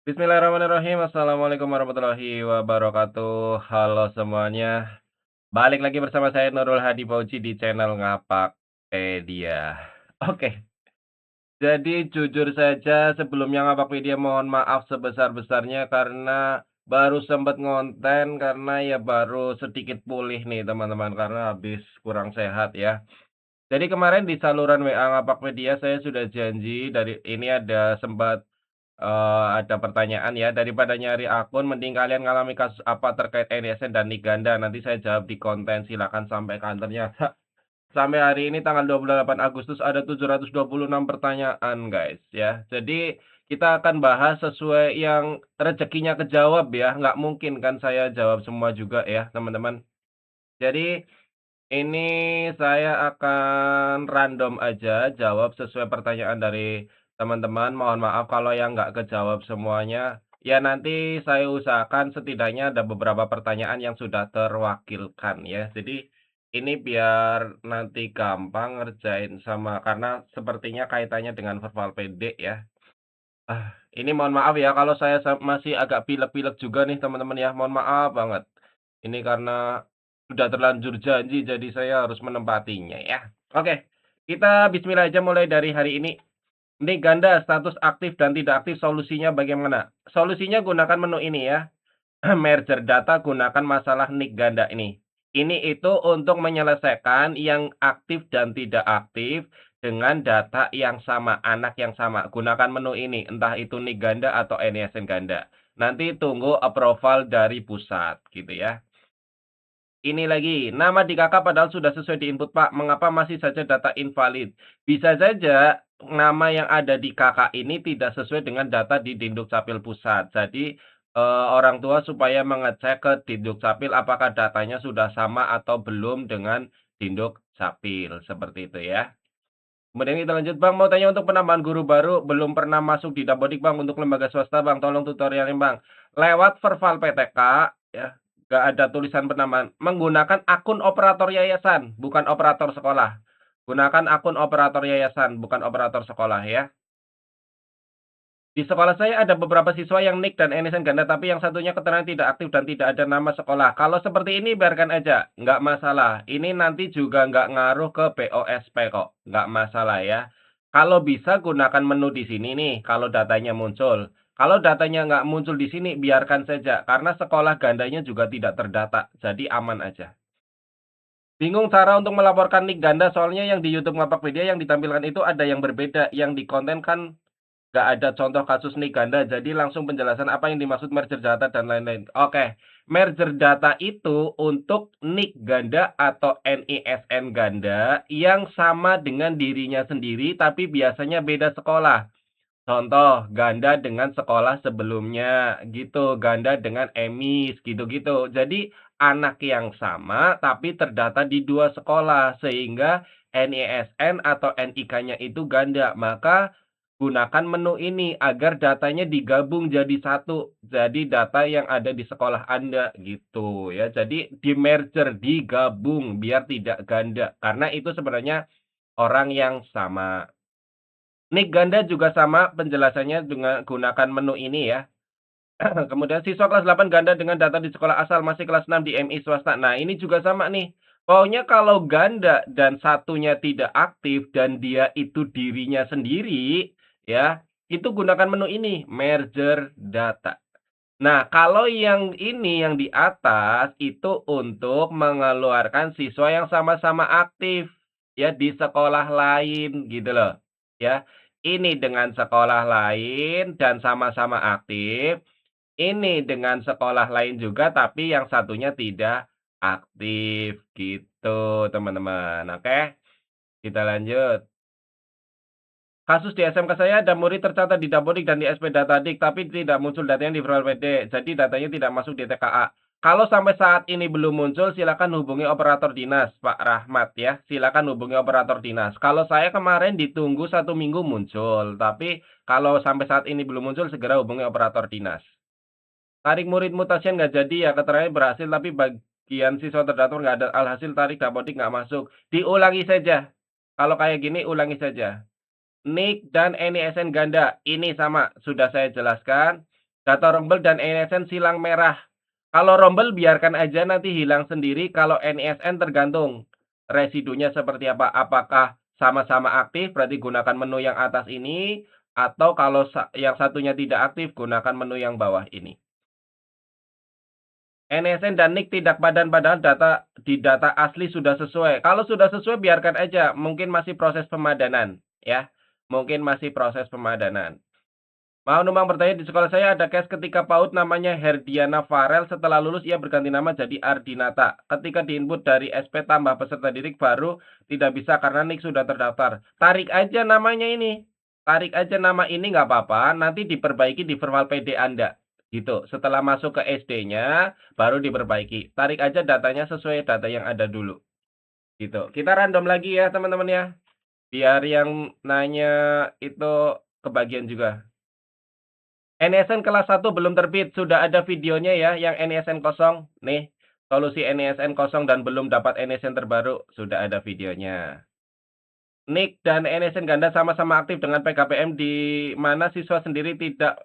Bismillahirrahmanirrahim. Assalamualaikum warahmatullahi wabarakatuh. Halo semuanya. Balik lagi bersama saya Nurul Hadi Fauzi di channel Ngapakpedia. Oke, jadi jujur saja sebelumnya Ngapakpedia mohon maaf sebesar-besarnya karena baru sempat ngonten karena ya baru sedikit pulih nih teman-teman karena habis kurang sehat ya. Jadi kemarin di saluran WA Ngapakpedia saya sudah janji dari ini ada sempat ada pertanyaan ya, daripada nyari akun mending kalian ngalami kasus apa terkait NSN dan nik ganda, nanti saya jawab di konten, silakan sampaikan. Ternyata sampai hari ini tanggal 28 Agustus ada 726 pertanyaan, guys, ya. Jadi kita akan bahas sesuai yang rezekinya kejawab ya, nggak mungkin kan saya jawab semua juga ya, teman-teman. Jadi ini saya akan random aja jawab sesuai pertanyaan dari teman-teman. Mohon maaf kalau yang nggak kejawab semuanya. Ya nanti saya usahakan setidaknya ada beberapa pertanyaan yang sudah terwakilkan ya. Jadi ini biar nanti gampang ngerjain sama karena sepertinya kaitannya dengan verbal pendek ya. Ini mohon maaf ya kalau saya masih agak pilek-pilek juga nih teman-teman ya. Mohon maaf banget. Ini karena sudah terlanjur janji, jadi saya harus menempatinya ya. Oke, kita bismillah aja mulai dari hari ini. Nik ganda status aktif dan tidak aktif solusinya bagaimana? Solusinya gunakan menu ini ya. Merger data gunakan masalah nik ganda ini. Ini itu untuk menyelesaikan yang aktif dan tidak aktif dengan data yang sama, anak yang sama. Gunakan menu ini, entah itu nik ganda atau NISN ganda. Nanti tunggu approval dari pusat, gitu ya. Ini lagi, nama di KK padahal sudah sesuai di input Pak, mengapa masih saja data invalid? Bisa saja nama yang ada di KK ini tidak sesuai dengan data di Dindukcapil Pusat. Jadi, orang tua supaya mengecek ke Dindukcapil apakah datanya sudah sama atau belum dengan Dindukcapil, seperti itu ya. Kemudian kita lanjut Bang, mau tanya untuk penambahan guru baru, belum pernah masuk di Dapodik Bang, untuk lembaga swasta Bang, tolong tutorialin Bang. Lewat Verval PTK, ya, nggak ada tulisan penambahan. Menggunakan akun operator yayasan, bukan operator sekolah. Gunakan akun operator yayasan, bukan operator sekolah ya. Di sekolah saya ada beberapa siswa yang NIK dan NISN ganda, tapi yang satunya keterangan tidak aktif dan tidak ada nama sekolah. Kalau seperti ini biarkan aja, nggak masalah. Ini nanti juga nggak ngaruh ke POSP kok, nggak masalah ya. Kalau bisa gunakan menu di sini nih, kalau datanya muncul. Kalau datanya nggak muncul di sini, biarkan saja, karena sekolah gandanya juga tidak terdata, jadi aman aja. Bingung cara untuk melaporkan NIK ganda, soalnya yang di YouTube Ngapakpedia yang ditampilkan itu ada yang berbeda, yang di konten kan nggak ada contoh kasus nik ganda, jadi langsung penjelasan apa yang dimaksud merger data dan lain-lain. Oke, merger data itu untuk nik ganda atau NISN ganda yang sama dengan dirinya sendiri, tapi biasanya beda sekolah. Contoh, ganda dengan sekolah sebelumnya, gitu. Ganda dengan emis, gitu-gitu. Jadi, anak yang sama, tapi terdata di dua sekolah. Sehingga NISN atau NIK-nya itu ganda. Maka, gunakan menu ini agar datanya digabung jadi satu. Jadi, data yang ada di sekolah Anda, gitu ya. Jadi, di-merger, digabung, biar tidak ganda. Karena itu sebenarnya orang yang sama. Nik ganda juga sama penjelasannya dengan gunakan menu ini ya. Kemudian siswa kelas 8 ganda dengan data di sekolah asal masih kelas 6 di MI swasta. Nah, ini juga sama nih. Pokoknya kalau ganda dan satunya tidak aktif dan dia itu dirinya sendiri, ya, itu gunakan menu ini, merger data. Nah, kalau yang ini yang di atas itu untuk mengeluarkan siswa yang sama-sama aktif ya di sekolah lain gitu loh. Ya. Ini dengan sekolah lain dan sama-sama aktif, ini dengan sekolah lain juga tapi yang satunya tidak aktif gitu, teman-teman. Oke, kita lanjut. Kasus di SMK saya ada murid tercatat di Dapodik dan di SP Datadik, tapi tidak muncul datanya di File PD. Jadi datanya tidak masuk di TKA. Kalau sampai saat ini belum muncul, silakan hubungi operator dinas, Pak Rahmat ya. Silakan hubungi operator dinas. Kalau saya kemarin ditunggu 1 minggu muncul, tapi kalau sampai saat ini belum muncul, segera hubungi operator dinas. Tarik murid mutasian nggak jadi ya, keterangannya berhasil, tapi bagian siswa terdaftar nggak ada. Alhasil tarik Dapodik nggak masuk. Diulangi saja. Kalau kayak gini, ulangi saja. NIK dan NISN ganda, ini sama, sudah saya jelaskan. Data Rombel dan NISN silang merah. Kalau Rombel biarkan aja nanti hilang sendiri, kalau NISN tergantung residunya seperti apa. Apakah sama-sama aktif berarti gunakan menu yang atas ini, atau kalau yang satunya tidak aktif gunakan menu yang bawah ini. NISN dan NIK tidak padan padahal di data asli sudah sesuai. Kalau sudah sesuai biarkan aja, mungkin masih proses pemadanan ya. Mungkin masih proses pemadanan. Mau numpang bertanya, di sekolah saya ada case ketika PAUD namanya Herdiana Farel, setelah lulus ia berganti nama jadi Ardinata. Ketika diinput dari SP tambah peserta didik baru tidak bisa karena NIK sudah terdaftar. Tarik aja namanya ini. Tarik aja nama ini nggak apa-apa, nanti diperbaiki di virtual PD Anda. Gitu. Setelah masuk ke SD-nya baru diperbaiki. Tarik aja datanya sesuai data yang ada dulu. Gitu. Kita random lagi ya, teman-teman ya. Biar yang nanya itu kebagian juga. NISN kelas 1 belum terbit, sudah ada videonya ya yang NISN kosong. Nih, solusi NISN kosong dan belum dapat NISN terbaru, sudah ada videonya. NIK dan NISN ganda sama-sama aktif dengan PKBM di mana siswa sendiri tidak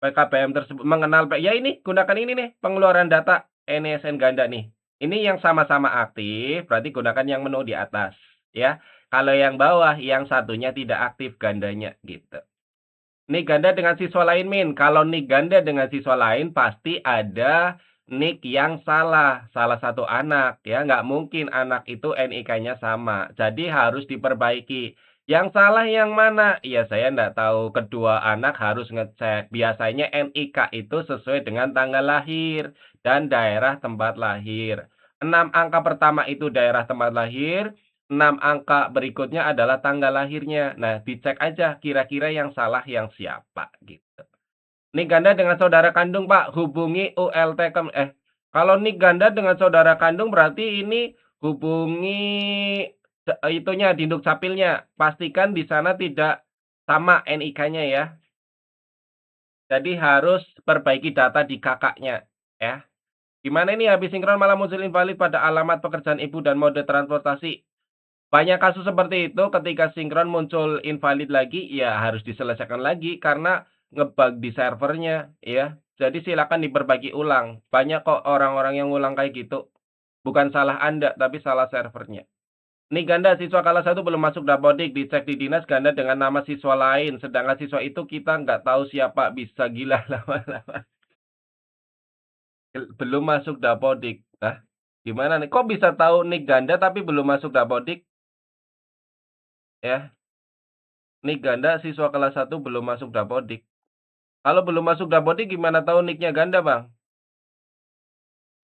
PKBM tersebut mengenal ya ini, gunakan ini nih, pengeluaran data NISN ganda nih. Ini yang sama-sama aktif, berarti gunakan yang menu di atas, ya. Kalau yang bawah, yang satunya tidak aktif gandanya, gitu. Nik ganda dengan siswa lain, Min. Kalau nik ganda dengan siswa lain, pasti ada nik yang salah. Salah satu anak, ya. Nggak mungkin anak itu NIK-nya sama. Jadi harus diperbaiki. Yang salah yang mana? Ya, saya nggak tahu. Kedua anak harus ngecek. Biasanya NIK itu sesuai dengan tanggal lahir dan daerah tempat lahir. 6 angka pertama itu daerah tempat lahir, 6 angka berikutnya adalah tanggal lahirnya. Nah, dicek aja kira-kira yang salah yang siapa, gitu. Nik ganda dengan saudara kandung, Pak, hubungi ULT kalau nik ganda dengan saudara kandung berarti ini hubungi itunya, Dinduk Capilnya. Pastikan di sana tidak sama NIK-nya ya. Jadi harus perbaiki data di kakaknya, ya. Gimana ini habis sinkron malah muncul invalid pada alamat pekerjaan ibu dan mode transportasi? Banyak kasus seperti itu ketika sinkron muncul invalid lagi, ya harus diselesaikan lagi karena ngebug di servernya, ya. Jadi silakan diperbaiki ulang. Banyak kok orang-orang yang ngulang kayak gitu. Bukan salah Anda, tapi salah servernya. Nih ganda, siswa kelas 1 belum masuk Dapodik, dicek di dinas ganda dengan nama siswa lain. Sedangkan siswa itu kita nggak tahu siapa, bisa gila lama-lama. Belum masuk Dapodik. Hah? Gimana nih? Kok bisa tahu nik ganda tapi belum masuk Dapodik? Ya. Nik ganda siswa kelas 1 belum masuk Dapodik. Kalau belum masuk Dapodik gimana tahu niknya ganda, Bang?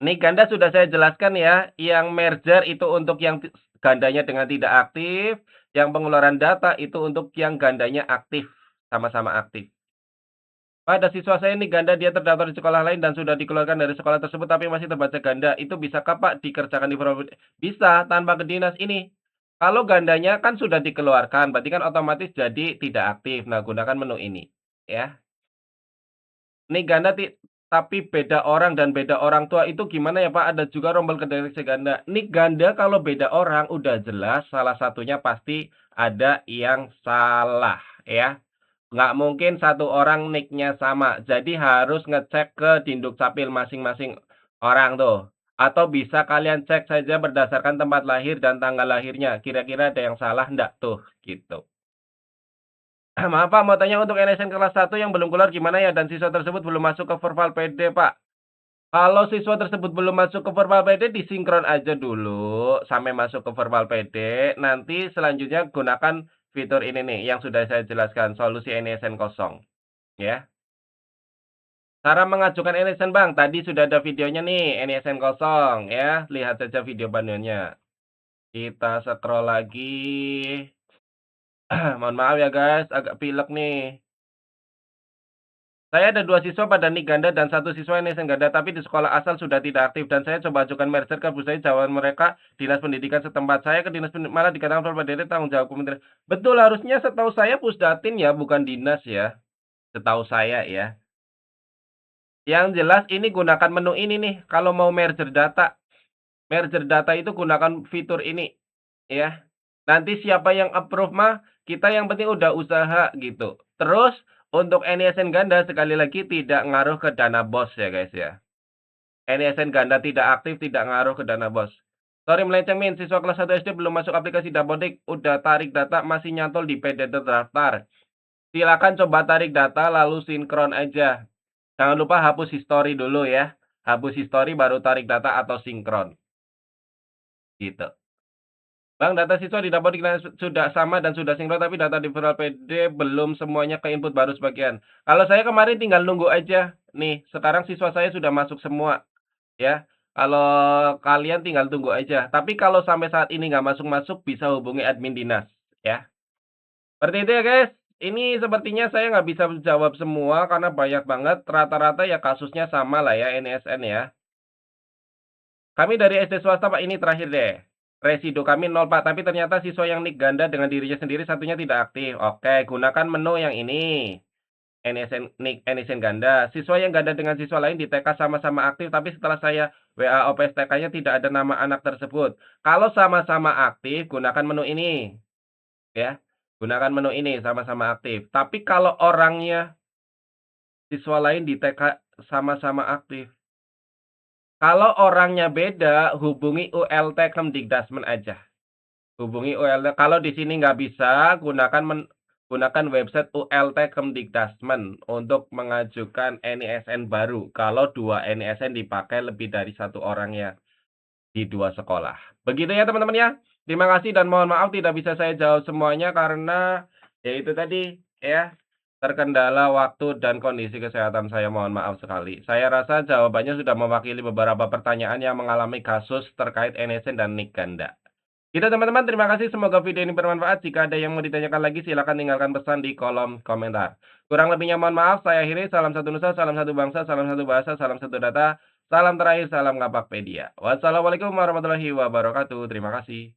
Nik ganda sudah saya jelaskan ya, yang merger itu untuk yang gandanya dengan tidak aktif, yang pengeluaran data itu untuk yang gandanya aktif, sama-sama aktif. Pada siswa saya nih ganda dia terdaftar di sekolah lain dan sudah dikeluarkan dari sekolah tersebut tapi masih terbaca ganda. Itu bisakah Pak dikerjakan di bisa tanpa ke dinas ini. Kalau gandanya kan sudah dikeluarkan, berarti kan otomatis jadi tidak aktif. Nah, gunakan menu ini, ya. Nih ganda tapi beda orang dan beda orang tua itu gimana ya Pak? Ada juga rombel kedeteksi ganda. Nih ganda kalau beda orang udah jelas salah satunya pasti ada yang salah, ya. Nggak mungkin satu orang nicknya sama. Jadi harus ngecek ke Dinduk Capil masing-masing orang tuh. Atau bisa kalian cek saja berdasarkan tempat lahir dan tanggal lahirnya. Kira-kira ada yang salah enggak tuh, gitu. Maaf Pak, mau tanya untuk NSN kelas 1 yang belum keluar gimana ya? Dan siswa tersebut belum masuk ke Verval PD, Pak. Kalau siswa tersebut belum masuk ke Verval PD, disinkron aja dulu sampai masuk ke Verval PD. Nanti selanjutnya gunakan fitur ini nih, yang sudah saya jelaskan, solusi NSN kosong. Ya. Cara mengajukan NSN Bang, tadi sudah ada videonya nih, NSN kosong ya. Lihat saja video panduannya. Kita scroll lagi. Mohon maaf ya guys, agak pilek nih. Saya ada 2 siswa pada nik ganda dan 1 siswa NSN ganda, tapi di sekolah asal sudah tidak aktif dan saya coba ajukan merger ke Pusdai, jawaban mereka dinas pendidikan setempat. Saya ke dinas malah dikatakan Polpadere tanggung jawab kementerian. Betul, harusnya setahu saya Pusdatin ya, bukan dinas ya. Setahu saya ya. Yang jelas ini gunakan menu ini nih, kalau mau merger data. Merger data itu gunakan fitur ini, ya. Nanti siapa yang approve mah, kita yang penting udah usaha gitu. Terus Untuk NISN ganda sekali lagi tidak ngaruh ke dana BOS ya, guys, ya. NISN ganda tidak aktif, tidak ngaruh ke dana BOS. Sorry melenceng, Min, siswa kelas 1 SD belum masuk aplikasi Dapodik, udah tarik data masih nyantol di PDT terdaftar. Silakan coba tarik data lalu sinkron aja. Jangan lupa hapus history dulu ya. Hapus history baru tarik data atau sinkron. Gitu. Bang, data siswa di Dapodik sudah sama dan sudah sinkron, tapi data di viral PD belum semuanya ke input, baru sebagian. Kalau saya kemarin tinggal nunggu aja. Nih, sekarang siswa saya sudah masuk semua, ya. Kalau kalian tinggal tunggu aja. Tapi kalau sampai saat ini nggak masuk-masuk, bisa hubungi admin dinas, ya. Seperti itu ya, guys. Ini sepertinya saya nggak bisa jawab semua karena banyak banget. Rata-rata ya kasusnya sama lah ya, NSN ya. Kami dari SD swasta, Pak, ini terakhir deh. Residu kami 0, Pak, tapi ternyata siswa yang nik ganda dengan dirinya sendiri satunya tidak aktif. Oke, gunakan menu yang ini. NISN ganda. Siswa yang ganda dengan siswa lain di TK sama-sama aktif, tapi setelah saya WA OPS TK-nya tidak ada nama anak tersebut. Kalau sama-sama aktif, gunakan menu ini, ya. Gunakan menu ini, sama-sama aktif. Tapi kalau orangnya siswa lain di TK sama-sama aktif. Kalau orangnya beda, hubungi ULT Kemdikdasmen aja. Hubungi ULT. Kalau di sini nggak bisa, gunakan website ULT Kemdikdasmen untuk mengajukan NISN baru. Kalau 2 NISN dipakai lebih dari 1 orangnya di 2 sekolah. Begitu ya teman-teman ya. Terima kasih dan mohon maaf tidak bisa saya jawab semuanya karena ya itu tadi ya, terkendala waktu dan kondisi kesehatan saya, mohon maaf sekali. Saya rasa jawabannya sudah mewakili beberapa pertanyaan yang mengalami kasus terkait NISN dan nik ganda. Gitu teman-teman, terima kasih. Semoga video ini bermanfaat. Jika ada yang mau ditanyakan lagi, silakan tinggalkan pesan di kolom komentar. Kurang lebihnya mohon maaf. Saya akhiri. Salam satu nusa, salam satu bangsa, salam satu bahasa, salam satu data. Salam terakhir, salam Ngapakpedia. Wassalamualaikum warahmatullahi wabarakatuh. Terima kasih.